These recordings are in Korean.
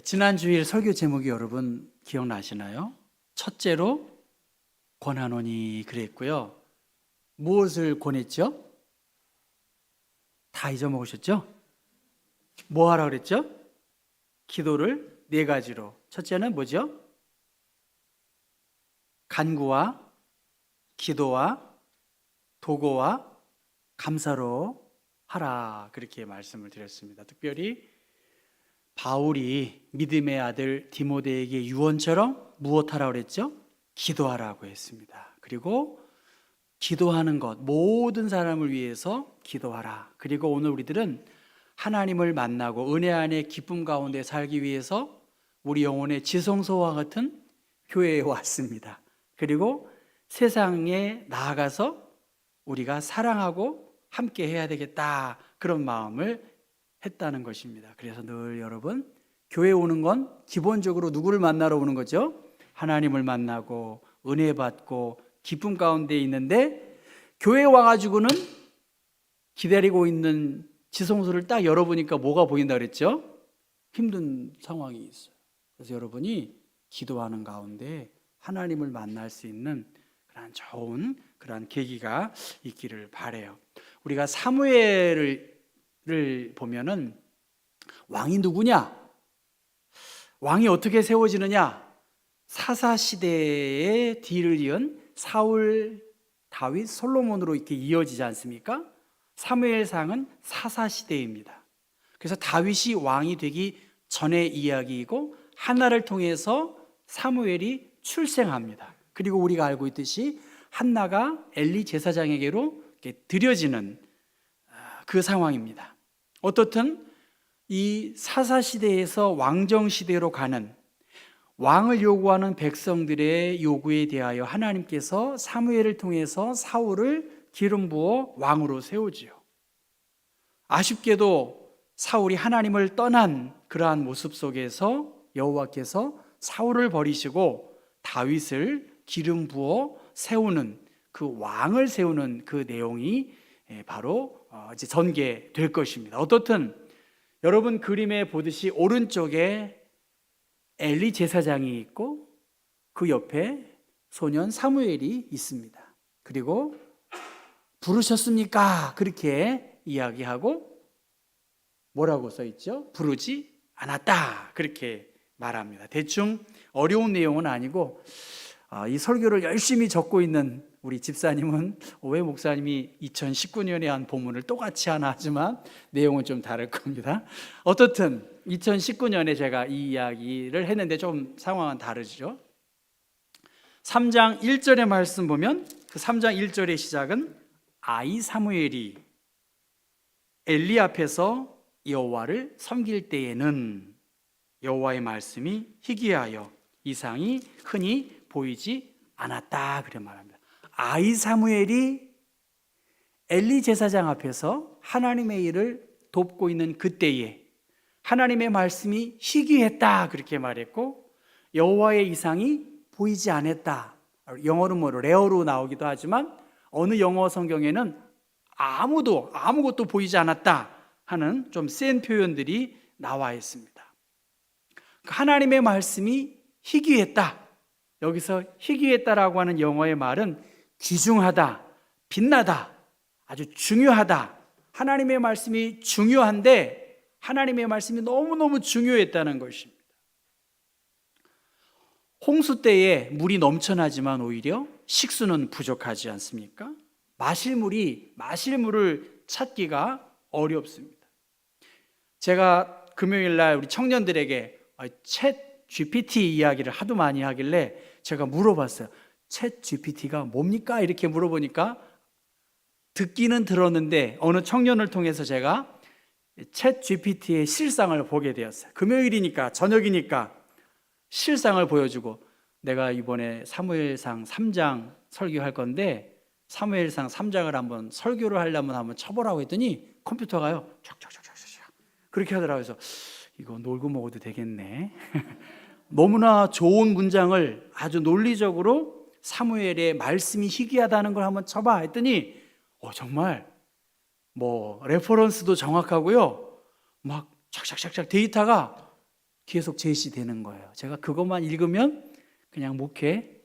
지난 주일 설교 제목이 여러분 기억나시나요? 첫째로 권하노니 그랬고요. 무엇을 권했죠? 다 잊어먹으셨죠? 뭐 하라 그랬죠? 기도를 네 가지로. 첫째는 뭐죠? 간구와 기도와 도고와 감사로 하라, 그렇게 말씀을 드렸습니다. 특별히 바울이 믿음의 아들 디모데에게 유언처럼 무엇하라 그랬죠? 기도하라고 했습니다. 그리고 기도하는 것, 모든 사람을 위해서 기도하라. 그리고 오늘 우리들은 하나님을 만나고 은혜 안에 기쁨 가운데 살기 위해서 우리 영혼의 지성소와 같은 교회에 왔습니다. 그리고 세상에 나아가서 우리가 사랑하고 함께 해야 되겠다, 그런 마음을 했다는 것입니다. 그래서 늘 여러분, 교회 오는 건 기본적으로 누구를 만나러 오는 거죠? 하나님을 만나고 은혜 받고 기쁨 가운데 있는데, 교회 와가지고는 기다리고 있는 지성소를 딱 열어보니까 뭐가 보인다 그랬죠? 힘든 상황이 있어요. 그래서 여러분이 기도하는 가운데 하나님을 만날 수 있는 그런 좋은 그런 계기가 있기를 바라요. 우리가 사무엘을 보면은 왕이 누구냐? 왕이 어떻게 세워지느냐? 사사시대의 뒤를 이은 사울, 다윗, 솔로몬으로 이렇게 이어지지 않습니까? 사무엘상은 사사시대입니다. 그래서 다윗이 왕이 되기 전의 이야기이고 한나를 통해서 사무엘이 출생합니다. 그리고 우리가 알고 있듯이 한나가 엘리 제사장에게로 드려지는 그 상황입니다. 어떻든 이 사사시대에서 왕정시대로 가는, 왕을 요구하는 백성들의 요구에 대하여 하나님께서 사무엘을 통해서 사울을 기름 부어 왕으로 세우지요. 아쉽게도 사울이 하나님을 떠난 그러한 모습 속에서 여호와께서 사울을 버리시고 다윗을 기름 부어 세우는, 그 왕을 세우는 그 내용이 바로 이제 전개될 것입니다. 어떻든 여러분 그림에 보듯이 오른쪽에 엘리 제사장이 있고 그 옆에 소년 사무엘이 있습니다. 그리고 부르셨습니까? 그렇게 이야기하고 뭐라고 써 있죠? 부르지 않았다, 그렇게 말합니다. 대충 어려운 내용은 아니고 이 설교를 열심히 적고 있는 우리 집사님은 오해 목사님이 2019년에 한 본문을 똑같이 하나 하지만 내용은 좀 다를 겁니다. 어떻든 2019년에 제가 이 이야기를 했는데 좀 상황은 다르죠. 3장 1절의 말씀 보면 그 3장 1절의 시작은 아이 사무엘이 엘리 앞에서 여호와를 섬길 때에는 여호와의 말씀이 희귀하여 이상이 흔히 보이지 않았다, 그래 말합니다. 아이 사무엘이 엘리 제사장 앞에서 하나님의 일을 돕고 있는 그때에 하나님의 말씀이 희귀했다, 그렇게 말했고 여호와의 이상이 보이지 않았다. 영어는 뭐 레어로 나오기도 하지만 어느 영어 성경에는 아무것도 보이지 않았다 하는 좀 센 표현들이 나와 있습니다. 하나님의 말씀이 희귀했다. 여기서 희귀했다라고 하는 영어의 말은 귀중하다, 빛나다, 아주 중요하다. 하나님의 말씀이 중요한데 하나님의 말씀이 너무너무 중요했다는 것입니다. 홍수 때에 물이 넘쳐나지만 오히려 식수는 부족하지 않습니까? 마실 물을 찾기가 어렵습니다. 제가 금요일 날 우리 청년들에게 챗 GPT 이야기를 하도 많이 하길래 제가 물어봤어요. 챗 GPT가 뭡니까? 이렇게 물어보니까 듣기는 들었는데 어느 청년을 통해서 제가 챗 GPT의 실상을 보게 되었어요. 금요일이니까, 저녁이니까 실상을 보여주고, 내가 이번에 사무엘상 3장 설교할 건데 사무엘상 3장을 한번 설교를 하려면 한번 쳐보라고 했더니 컴퓨터가요 촥촥촥촥촥 그렇게 하더라고요. 그래서 이거 놀고 먹어도 되겠네. 너무나 좋은 문장을 아주 논리적으로 사무엘의 말씀이 희귀하다는 걸 한번 쳐봐 했더니 정말 뭐 레퍼런스도 정확하고요, 막 착착착착 데이터가 계속 제시되는 거예요. 제가 그것만 읽으면 그냥 목회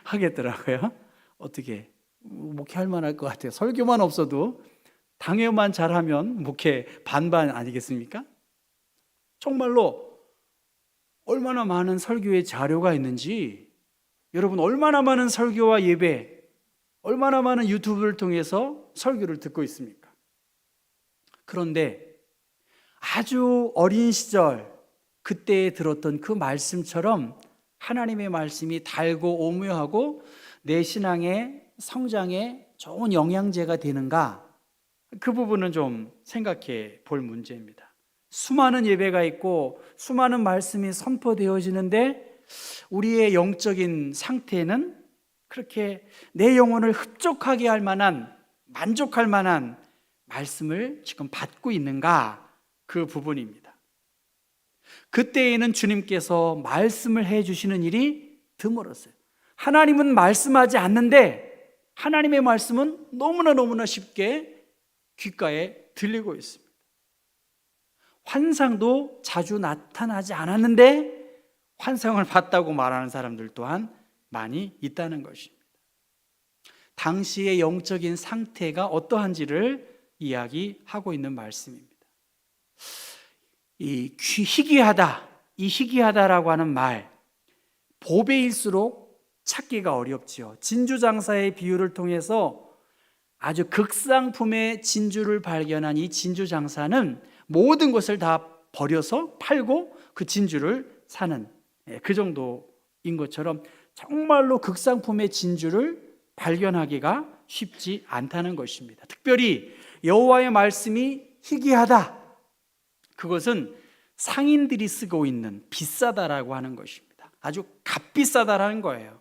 하겠더라고요. 어떻게 목회할 만할 것 같아요. 설교만 없어도 당회만 잘하면 목회 반반 아니겠습니까? 정말로 얼마나 많은 설교의 자료가 있는지, 여러분 얼마나 많은 설교와 예배, 얼마나 많은 유튜브를 통해서 설교를 듣고 있습니까? 그런데 아주 어린 시절 그때에 들었던 그 말씀처럼 하나님의 말씀이 달고 오묘하고 내 신앙의 성장에 좋은 영양제가 되는가? 그 부분은 좀 생각해 볼 문제입니다. 수많은 예배가 있고 수많은 말씀이 선포되어지는데 우리의 영적인 상태는 그렇게 내 영혼을 흡족하게 할 만한, 만족할 만한 말씀을 지금 받고 있는가? 그 부분입니다. 그때에는 주님께서 말씀을 해주시는 일이 드물었어요. 하나님은 말씀하지 않는데 하나님의 말씀은 너무나 쉽게 귓가에 들리고 있습니다. 환상도 자주 나타나지 않았는데 환상을 봤다고 말하는 사람들 또한 많이 있다는 것입니다. 당시의 영적인 상태가 어떠한지를 이야기하고 있는 말씀입니다. 이 희귀하다, 이 희귀하다라고 하는 말, 보배일수록 찾기가 어렵지요. 진주장사의 비유를 통해서 아주 극상품의 진주를 발견한 이 진주장사는 모든 것을 다 버려서 팔고 그 진주를 사는, 그 정도인 것처럼 정말로 극상품의 진주를 발견하기가 쉽지 않다는 것입니다. 특별히 여호와의 말씀이 희귀하다, 그것은 상인들이 쓰고 있는 비싸다라고 하는 것입니다. 아주 값비싸다라는 거예요.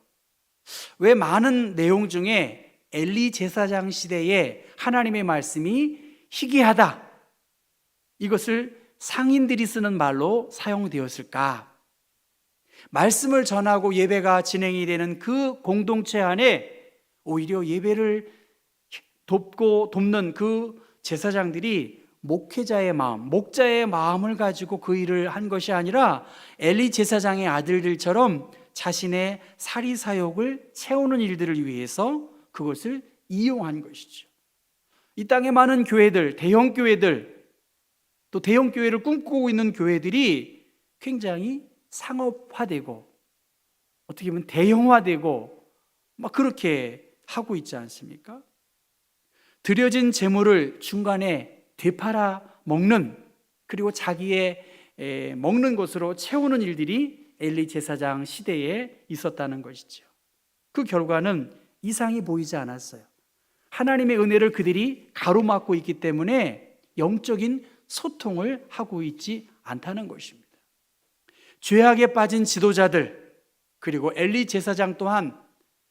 왜 많은 내용 중에 엘리 제사장 시대에 하나님의 말씀이 희귀하다, 이것을 상인들이 쓰는 말로 사용되었을까? 말씀을 전하고 예배가 진행이 되는 그 공동체 안에 오히려 예배를 돕는 그 제사장들이 목회자의 마음, 목자의 마음을 가지고 그 일을 한 것이 아니라 엘리 제사장의 아들들처럼 자신의 사리사욕을 채우는 일들을 위해서 그것을 이용한 것이죠. 이 땅에 많은 교회들, 대형 교회들, 또 대형 교회를 꿈꾸고 있는 교회들이 굉장히 상업화되고 어떻게 보면 대형화되고 막 그렇게 하고 있지 않습니까? 드려진 재물을 중간에 되팔아 먹는, 그리고 자기의 먹는 것으로 채우는 일들이 엘리 제사장 시대에 있었다는 것이죠. 그 결과는 이상이 보이지 않았어요. 하나님의 은혜를 그들이 가로막고 있기 때문에 영적인 소통을 하고 있지 않다는 것입니다. 죄악에 빠진 지도자들, 그리고 엘리 제사장 또한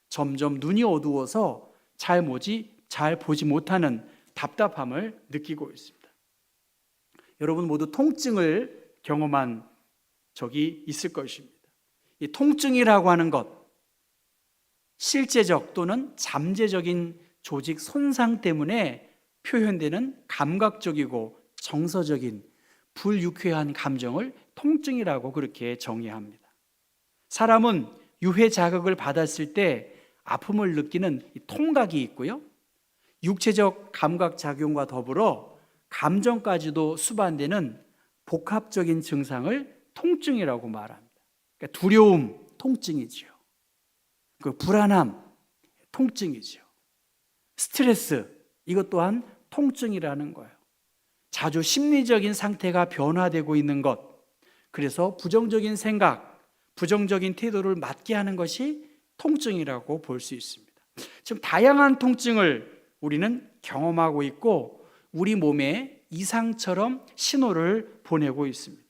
점점 눈이 어두워서 잘 보지 못하는 답답함을 느끼고 있습니다. 여러분 모두 통증을 경험한 적이 있을 것입니다. 이 통증이라고 하는 것, 실제적 또는 잠재적인 조직 손상 때문에 표현되는 감각적이고 정서적인 불유쾌한 감정을 통증이라고 그렇게 정의합니다. 사람은 유해 자극을 받았을 때 아픔을 느끼는 통각이 있고요, 육체적 감각 작용과 더불어 감정까지도 수반되는 복합적인 증상을 통증이라고 말합니다. 그러니까 두려움, 통증이죠. 그 불안함, 통증이죠. 스트레스, 이것 또한 통증이라는 거예요. 자주 심리적인 상태가 변화되고 있는 것, 그래서 부정적인 생각, 부정적인 태도를 맞게 하는 것이 통증이라고 볼 수 있습니다. 지금 다양한 통증을 우리는 경험하고 있고 우리 몸에 이상처럼 신호를 보내고 있습니다.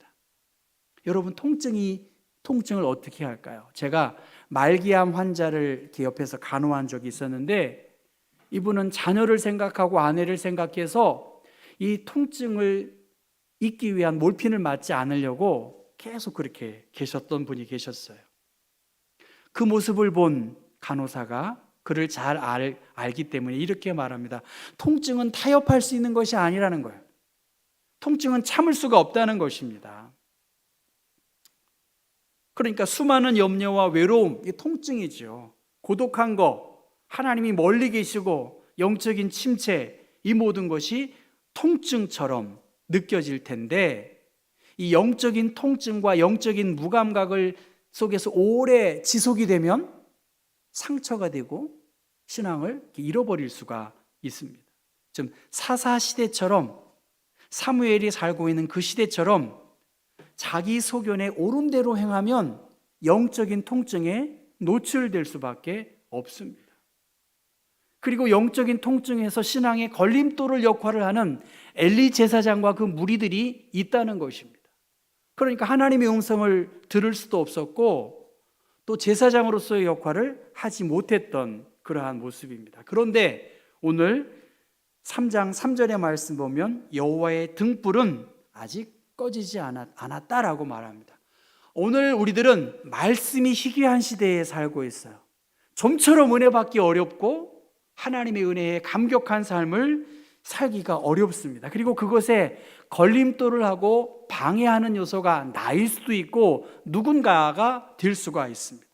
여러분 통증을 어떻게 할까요? 제가 말기암 환자를 이렇게 옆에서 간호한 적이 있었는데 이분은 자녀를 생각하고 아내를 생각해서 이 통증을 잊기 위한 몰핀을 맞지 않으려고 계속 그렇게 계셨던 분이 계셨어요. 그 모습을 본 간호사가 그를 잘 알기 때문에 이렇게 말합니다. 통증은 타협할 수 있는 것이 아니라는 거예요. 통증은 참을 수가 없다는 것입니다. 그러니까 수많은 염려와 외로움, 이 통증이죠. 고독한 거, 하나님이 멀리 계시고 영적인 침체, 이 모든 것이 통증처럼 느껴질 텐데, 이 영적인 통증과 영적인 무감각을 속에서 오래 지속이 되면 상처가 되고 신앙을 잃어버릴 수가 있습니다. 좀 사사시대처럼, 사무엘이 살고 있는 그 시대처럼 자기 소견에 옳은 대로 행하면 영적인 통증에 노출될 수밖에 없습니다. 그리고 영적인 통증에서 신앙의 걸림돌을 역할을 하는 엘리 제사장과 그 무리들이 있다는 것입니다. 그러니까 하나님의 음성을 들을 수도 없었고 또 제사장으로서의 역할을 하지 못했던 그러한 모습입니다. 그런데 오늘 3장 3절의 말씀 보면 여호와의 등불은 아직 꺼지지 않았다라고 말합니다. 오늘 우리들은 말씀이 희귀한 시대에 살고 있어요. 좀처럼 은혜 받기 어렵고 하나님의 은혜에 감격한 삶을 살기가 어렵습니다. 그리고 그것에 걸림돌을 하고 방해하는 요소가 나일 수도 있고 누군가가 될 수가 있습니다.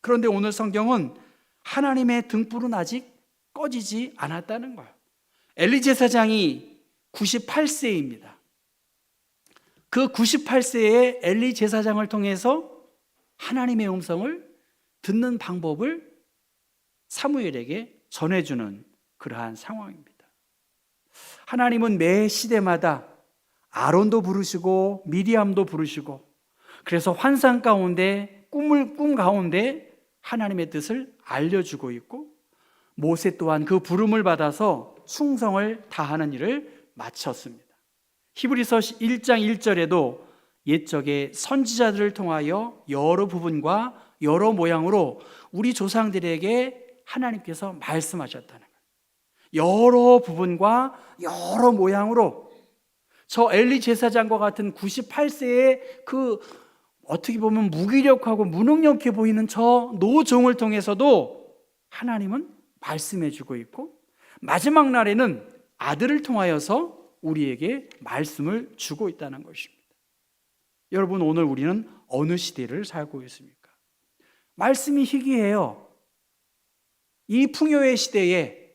그런데 오늘 성경은 하나님의 등불은 아직 꺼지지 않았다는 거예요. 엘리 제사장이 98세입니다. 그 98세의 엘리 제사장을 통해서 하나님의 음성을 듣는 방법을 사무엘에게 전해주는 그러한 상황입니다. 하나님은 매 시대마다 아론도 부르시고 미리암도 부르시고, 그래서 환상 가운데 꿈 가운데 하나님의 뜻을 알려주고 있고, 모세 또한 그 부름을 받아서 충성을 다하는 일을 마쳤습니다. 히브리서 1장 1절에도 옛적에 선지자들을 통하여 여러 부분과 여러 모양으로 우리 조상들에게 하나님께서 말씀하셨다는 거예요. 여러 부분과 여러 모양으로 저 엘리 제사장과 같은 98세의 그 어떻게 보면 무기력하고 무능력해 보이는 저 노종을 통해서도 하나님은 말씀해 주고 있고, 마지막 날에는 아들을 통하여서 우리에게 말씀을 주고 있다는 것입니다. 여러분, 오늘 우리는 어느 시대를 살고 있습니까? 말씀이 희귀해요. 이 풍요의 시대에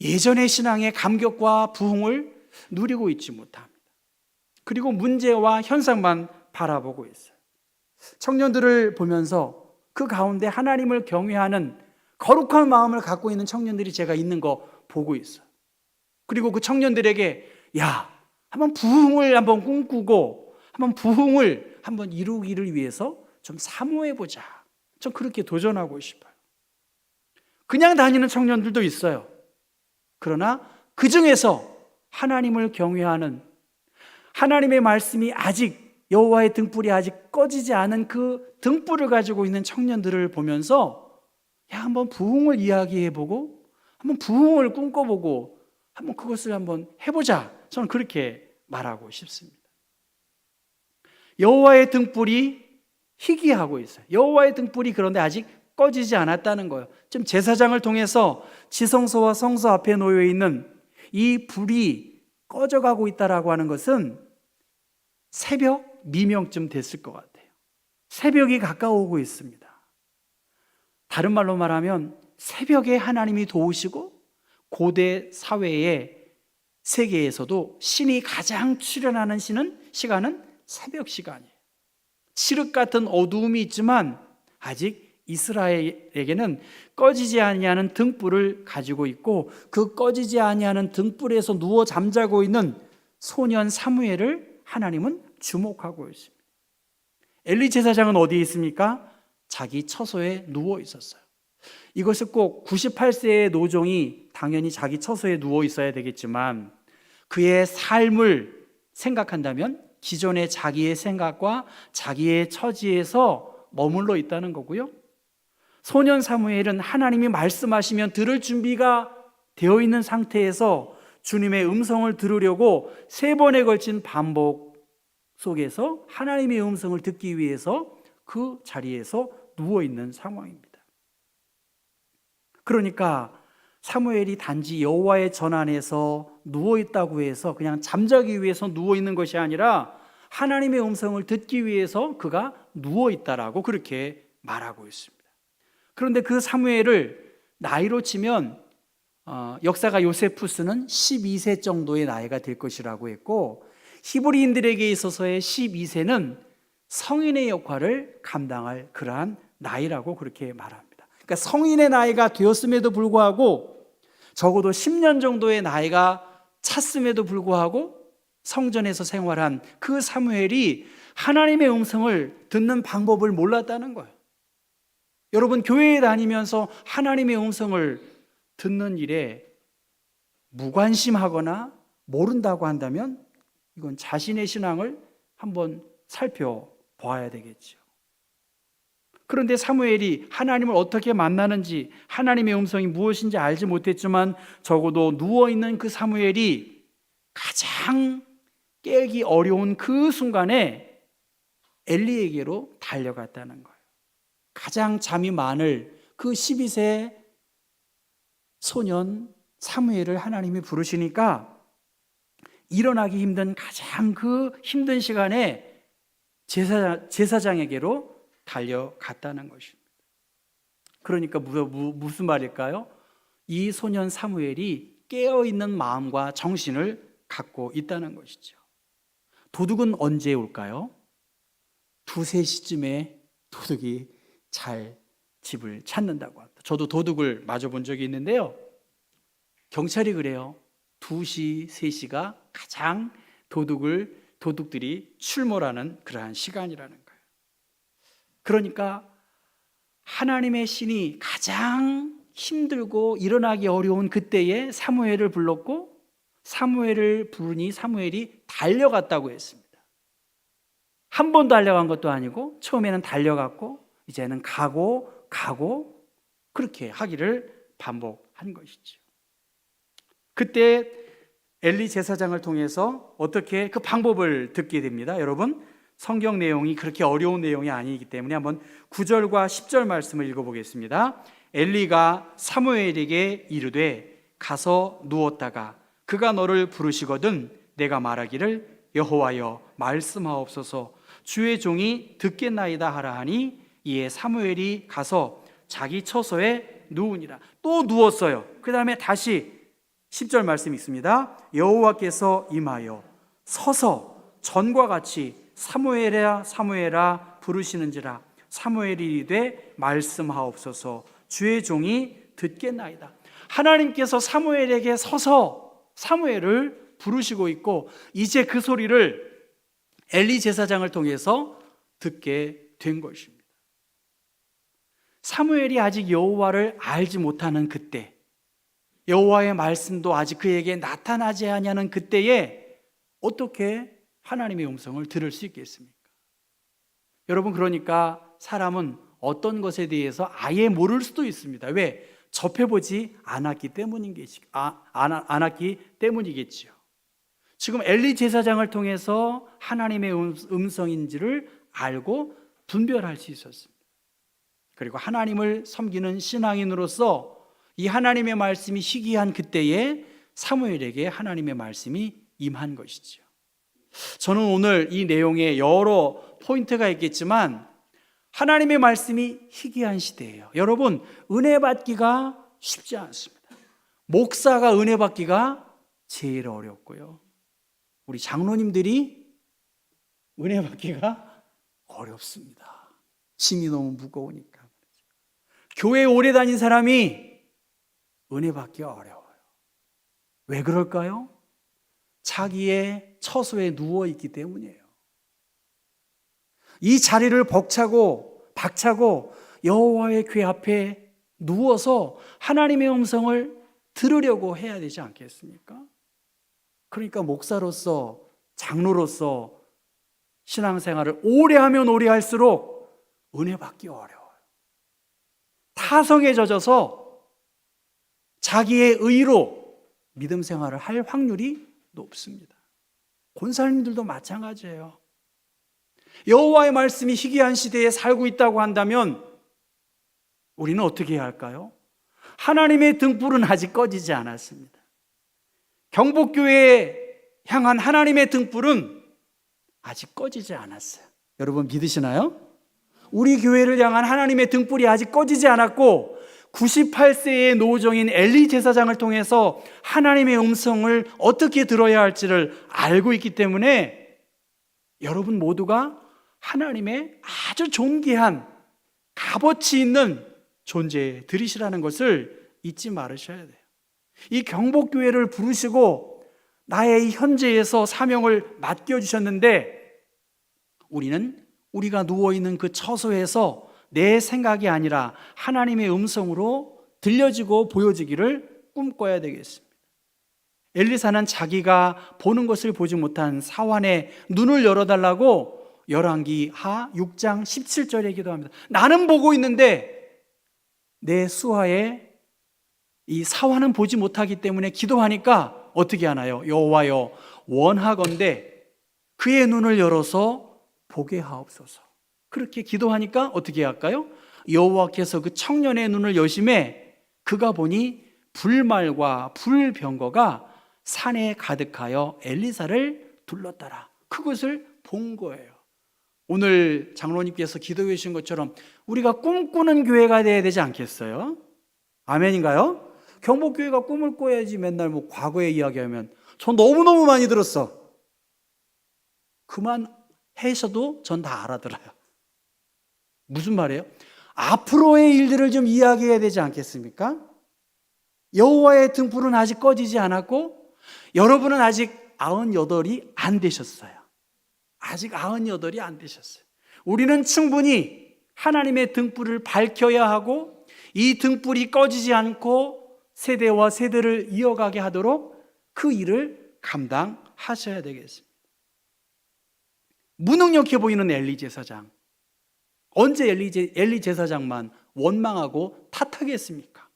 예전의 신앙의 감격과 부흥을 누리고 있지 못합니다. 그리고 문제와 현상만 바라보고 있어요. 청년들을 보면서 그 가운데 하나님을 경외하는 거룩한 마음을 갖고 있는 청년들이 제가 있는 거 보고 있어요. 그리고 그 청년들에게 한번 부흥을 한번 꿈꾸고 한번 부흥을 한번 이루기를 위해서 좀 사모해보자. 좀 그렇게 도전하고 싶어요. 그냥 다니는 청년들도 있어요. 그러나 그 중에서 하나님을 경외하는, 하나님의 말씀이 아직, 여호와의 등불이 아직 꺼지지 않은 그 등불을 가지고 있는 청년들을 보면서 한번 부흥을 이야기해보고 한번 부흥을 꿈꿔보고 한번 그것을 한번 해보자. 저는 그렇게 말하고 싶습니다. 여호와의 등불이 희귀하고 있어요. 여호와의 등불이 그런데 아직 꺼지지 않았다는 거예요. 지금 제사장을 통해서 지성소와 성소 앞에 놓여 있는 이 불이 꺼져가고 있다라고 하는 것은 새벽 미명쯤 됐을 것 같아요. 새벽이 가까워오고 있습니다. 다른 말로 말하면 새벽에 하나님이 도우시고 고대 사회의 세계에서도 신이 가장 출현하는 시간은 새벽 시간이에요. 칠흑 같은 어두움이 있지만 아직 이스라엘에게는 꺼지지 아니하는 등불을 가지고 있고, 그 꺼지지 아니하는 등불에서 누워 잠자고 있는 소년 사무엘을 하나님은 주목하고 있습니다. 엘리 제사장은 어디에 있습니까? 자기 처소에 누워 있었어요. 이것을 꼭 98세의 노종이 당연히 자기 처소에 누워 있어야 되겠지만, 그의 삶을 생각한다면 기존의 자기의 생각과 자기의 처지에서 머물러 있다는 거고요. 소년 사무엘은 하나님이 말씀하시면 들을 준비가 되어 있는 상태에서 주님의 음성을 들으려고 3번에 걸친 반복 속에서 하나님의 음성을 듣기 위해서 그 자리에서 누워있는 상황입니다. 그러니까 사무엘이 단지 여호와의 전 안에서 누워있다고 해서 그냥 잠자기 위해서 누워있는 것이 아니라 하나님의 음성을 듣기 위해서 그가 누워 있다라고 그렇게 말하고 있습니다. 그런데 그 사무엘을 나이로 치면 역사가 요세푸스는 12세 정도의 나이가 될 것이라고 했고, 히브리인들에게 있어서의 12세는 성인의 역할을 감당할 그러한 나이라고 그렇게 말합니다. 그러니까 성인의 나이가 되었음에도 불구하고 적어도 10년 정도의 나이가 찼음에도 불구하고 성전에서 생활한 그 사무엘이 하나님의 음성을 듣는 방법을 몰랐다는 거예요. 여러분, 교회에 다니면서 하나님의 음성을 듣는 일에 무관심하거나 모른다고 한다면 이건 자신의 신앙을 한번 살펴봐야 되겠죠. 그런데 사무엘이 하나님을 어떻게 만나는지, 하나님의 음성이 무엇인지 알지 못했지만 적어도 누워있는 그 사무엘이 가장 깨기 어려운 그 순간에 엘리에게로 달려갔다는 거예요. 가장 잠이 많을 그 12세 소년 사무엘을 하나님이 부르시니까 일어나기 힘든 가장 그 힘든 시간에 제사장에게로 달려갔다는 것입니다. 그러니까 무슨 말일까요? 이 소년 사무엘이 깨어있는 마음과 정신을 갖고 있다는 것이죠. 도둑은 언제 올까요? 2, 3시쯤에 도둑이 잘 집을 찾는다고 합니다. 저도 도둑을 맞아본 적이 있는데요, 경찰이 그래요. 2시, 3시가 가장 도둑들이 출몰하는 그러한 시간이라는 거예요. 그러니까 하나님의 신이 가장 힘들고 일어나기 어려운 그때에 사무엘을 불렀고, 사무엘을 부르니 사무엘이 달려갔다고 했습니다. 한 번 달려간 것도 아니고 처음에는 달려갔고 이제는 가고 그렇게 하기를 반복한 것이죠. 그때 엘리 제사장을 통해서 어떻게 그 방법을 듣게 됩니다. 여러분, 성경 내용이 그렇게 어려운 내용이 아니기 때문에 한번 9절과 10절 말씀을 읽어보겠습니다. 엘리가 사무엘에게 이르되 가서 누웠다가 그가 너를 부르시거든 내가 말하기를 여호와여 말씀하옵소서 주의 종이 듣겠나이다 하라 하니 이에 사무엘이 가서 자기 처소에 누우니라. 또 누웠어요. 그 다음에 다시 10절 말씀 있습니다. 여호와께서 임하여 서서 전과 같이 사무엘아 사무엘아 부르시는지라. 사무엘이 이르되 말씀하옵소서 주의 종이 듣겠나이다. 하나님께서 사무엘에게 서서 사무엘을 부르시고 있고, 이제 그 소리를 엘리 제사장을 통해서 듣게 된 것입니다. 사무엘이 아직 여호와를 알지 못하는 그때, 여호와의 말씀도 아직 그에게 나타나지 않냐는 그때에 어떻게 하나님의 음성을 들을 수 있겠습니까? 여러분, 그러니까 사람은 어떤 것에 대해서 아예 모를 수도 있습니다. 왜? 접해보지 않았기 때문이겠지요. 지금 엘리 제사장을 통해서 하나님의 음성인지를 알고 분별할 수 있었습니다. 그리고 하나님을 섬기는 신앙인으로서 이 하나님의 말씀이 희귀한 그때에 사무엘에게 하나님의 말씀이 임한 것이죠. 저는 오늘 이 내용에 여러 포인트가 있겠지만 하나님의 말씀이 희귀한 시대예요. 여러분, 은혜 받기가 쉽지 않습니다. 목사가 은혜 받기가 제일 어렵고요, 우리 장로님들이 은혜 받기가 어렵습니다. 짐이 너무 무거우니까. 교회 오래 다닌 사람이 은혜 받기가 어려워요. 왜 그럴까요? 자기의 처소에 누워 있기 때문이에요. 이 자리를 박차고 여호와의 궤 앞에 누워서 하나님의 음성을 들으려고 해야 되지 않겠습니까? 그러니까 목사로서, 장로로서 신앙생활을 오래 하면 오래 할수록 은혜 받기 어려워요. 타성에 젖어서 자기의 의로 믿음 생활을 할 확률이 높습니다. 권사님들도 마찬가지예요. 여호와의 말씀이 희귀한 시대에 살고 있다고 한다면 우리는 어떻게 해야 할까요? 하나님의 등불은 아직 꺼지지 않았습니다. 경복교회에 향한 하나님의 등불은 아직 꺼지지 않았어요. 여러분 믿으시나요? 우리 교회를 향한 하나님의 등불이 아직 꺼지지 않았고 98세의 노정인 엘리 제사장을 통해서 하나님의 음성을 어떻게 들어야 할지를 알고 있기 때문에 여러분 모두가 하나님의 아주 존귀한 값어치 있는 존재들이시라는 것을 잊지 말으셔야 돼요. 이 경복교회를 부르시고 나의 현재에서 사명을 맡겨주셨는데 우리는 우리가 누워있는 그 처소에서 내 생각이 아니라 하나님의 음성으로 들려지고 보여지기를 꿈꿔야 되겠습니다. 엘리사는 자기가 보는 것을 보지 못한 사환의 눈을 열어달라고 열왕기하 6장 17절에 기도합니다. 나는 보고 있는데 내 수하에 이 사환은 보지 못하기 때문에 기도하니까 어떻게 하나요? 여호와여 원하건대 그의 눈을 열어서 보게 하옵소서. 그렇게 기도하니까 어떻게 할까요? 여호와께서 그 청년의 눈을 여심해 그가 보니 불말과 불병거가 산에 가득하여 엘리사를 둘렀더라. 그것을 본 거예요. 오늘 장로님께서 기도해 주신 것처럼 우리가 꿈꾸는 교회가 돼야 되지 않겠어요? 아멘인가요? 경복교회가 꿈을 꿔야지 맨날 뭐 과거의 이야기하면 전 너무너무 많이 들었어. 그만 해서도 전 다 알아들어요. 무슨 말이에요? 앞으로의 일들을 좀 이야기해야 되지 않겠습니까? 여호와의 등불은 아직 꺼지지 않았고 여러분은 아직 98이 안 되셨어요. 아직 98이 안 되셨어요. 우리는 충분히 하나님의 등불을 밝혀야 하고 이 등불이 꺼지지 않고 세대와 세대를 이어가게 하도록 그 일을 감당하셔야 되겠습니다. 무능력해 보이는 엘리 제사장, 언제 엘리 제사장만 원망하고 탓하겠습니까?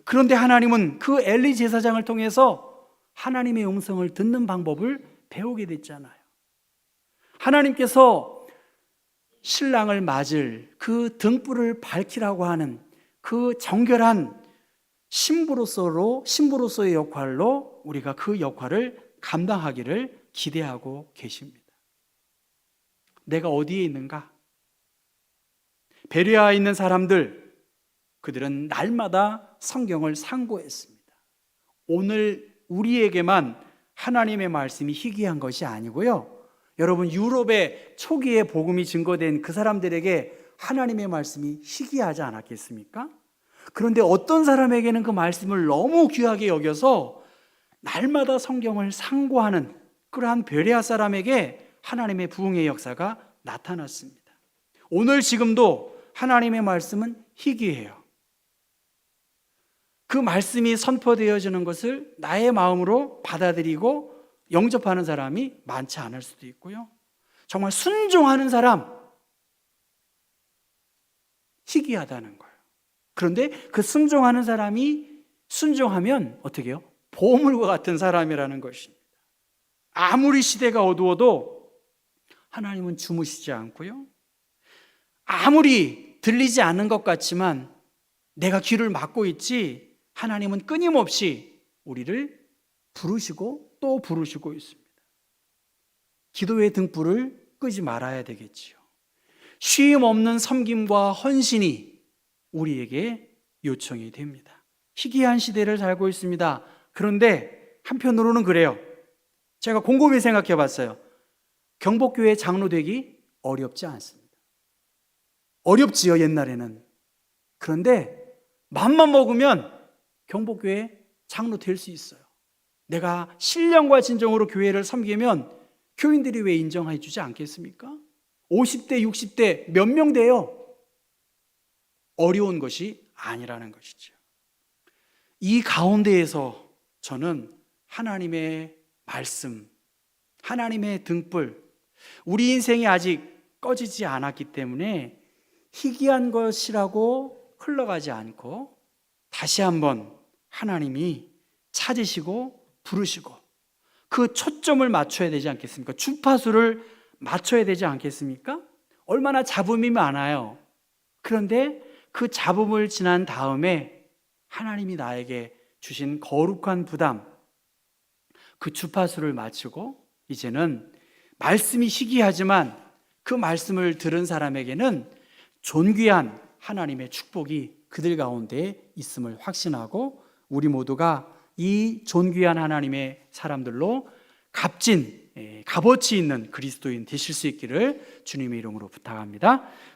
그런데 하나님은 그 엘리 제사장을 통해서 하나님의 음성을 듣는 방법을 배우게 됐잖아요. 하나님께서 신랑을 맞을 그 등불을 밝히라고 하는 그 정결한 신부로서의 역할로 우리가 그 역할을 감당하기를 기대하고 계십니다. 내가 어디에 있는가? 베레아에 있는 사람들, 그들은 날마다 성경을 상고했습니다. 오늘 우리에게만 하나님의 말씀이 희귀한 것이 아니고요. 여러분 유럽의 초기에 복음이 증거된 그 사람들에게 하나님의 말씀이 희귀하지 않았겠습니까? 그런데 어떤 사람에게는 그 말씀을 너무 귀하게 여겨서 날마다 성경을 상고하는 그러한 베레아 사람에게 하나님의 부흥의 역사가 나타났습니다. 오늘 지금도 하나님의 말씀은 희귀해요. 그 말씀이 선포되어지는 것을 나의 마음으로 받아들이고 영접하는 사람이 많지 않을 수도 있고요. 정말 순종하는 사람, 희귀하다는 거예요. 그런데 그 순종하는 사람이 순종하면 어떻게 해요? 보물과 같은 사람이라는 것입니다. 아무리 시대가 어두워도 하나님은 주무시지 않고요. 아무리 들리지 않는 것 같지만 내가 귀를 막고 있지 하나님은 끊임없이 우리를 부르시고 또 부르시고 있습니다. 기도의 등불을 끄지 말아야 되겠지요. 쉼 없는 섬김과 헌신이 우리에게 요청이 됩니다. 희귀한 시대를 살고 있습니다. 그런데 한편으로는 그래요. 제가 곰곰이 생각해 봤어요. 경복교회 장로 되기 어렵지 않습니다. 어렵지요, 옛날에는. 그런데 맘만 먹으면 경복교회 장로 될 수 있어요. 내가 신령과 진정으로 교회를 섬기면 교인들이 왜 인정해 주지 않겠습니까? 50대, 60대 몇 명 돼요? 어려운 것이 아니라는 것이죠. 이 가운데에서 저는 하나님의 말씀, 하나님의 등불, 우리 인생이 아직 꺼지지 않았기 때문에 희귀한 것이라고 흘러가지 않고 다시 한번 하나님이 찾으시고 부르시고 그 초점을 맞춰야 되지 않겠습니까? 주파수를 맞춰야 되지 않겠습니까? 얼마나 잡음이 많아요. 그런데 그 잡음을 지난 다음에 하나님이 나에게 주신 거룩한 부담, 그 주파수를 맞추고 이제는 말씀이 희귀하지만 그 말씀을 들은 사람에게는 존귀한 하나님의 축복이 그들 가운데 있음을 확신하고 우리 모두가 이 존귀한 하나님의 사람들로 값진 값어치 있는 그리스도인 되실 수 있기를 주님의 이름으로 부탁합니다.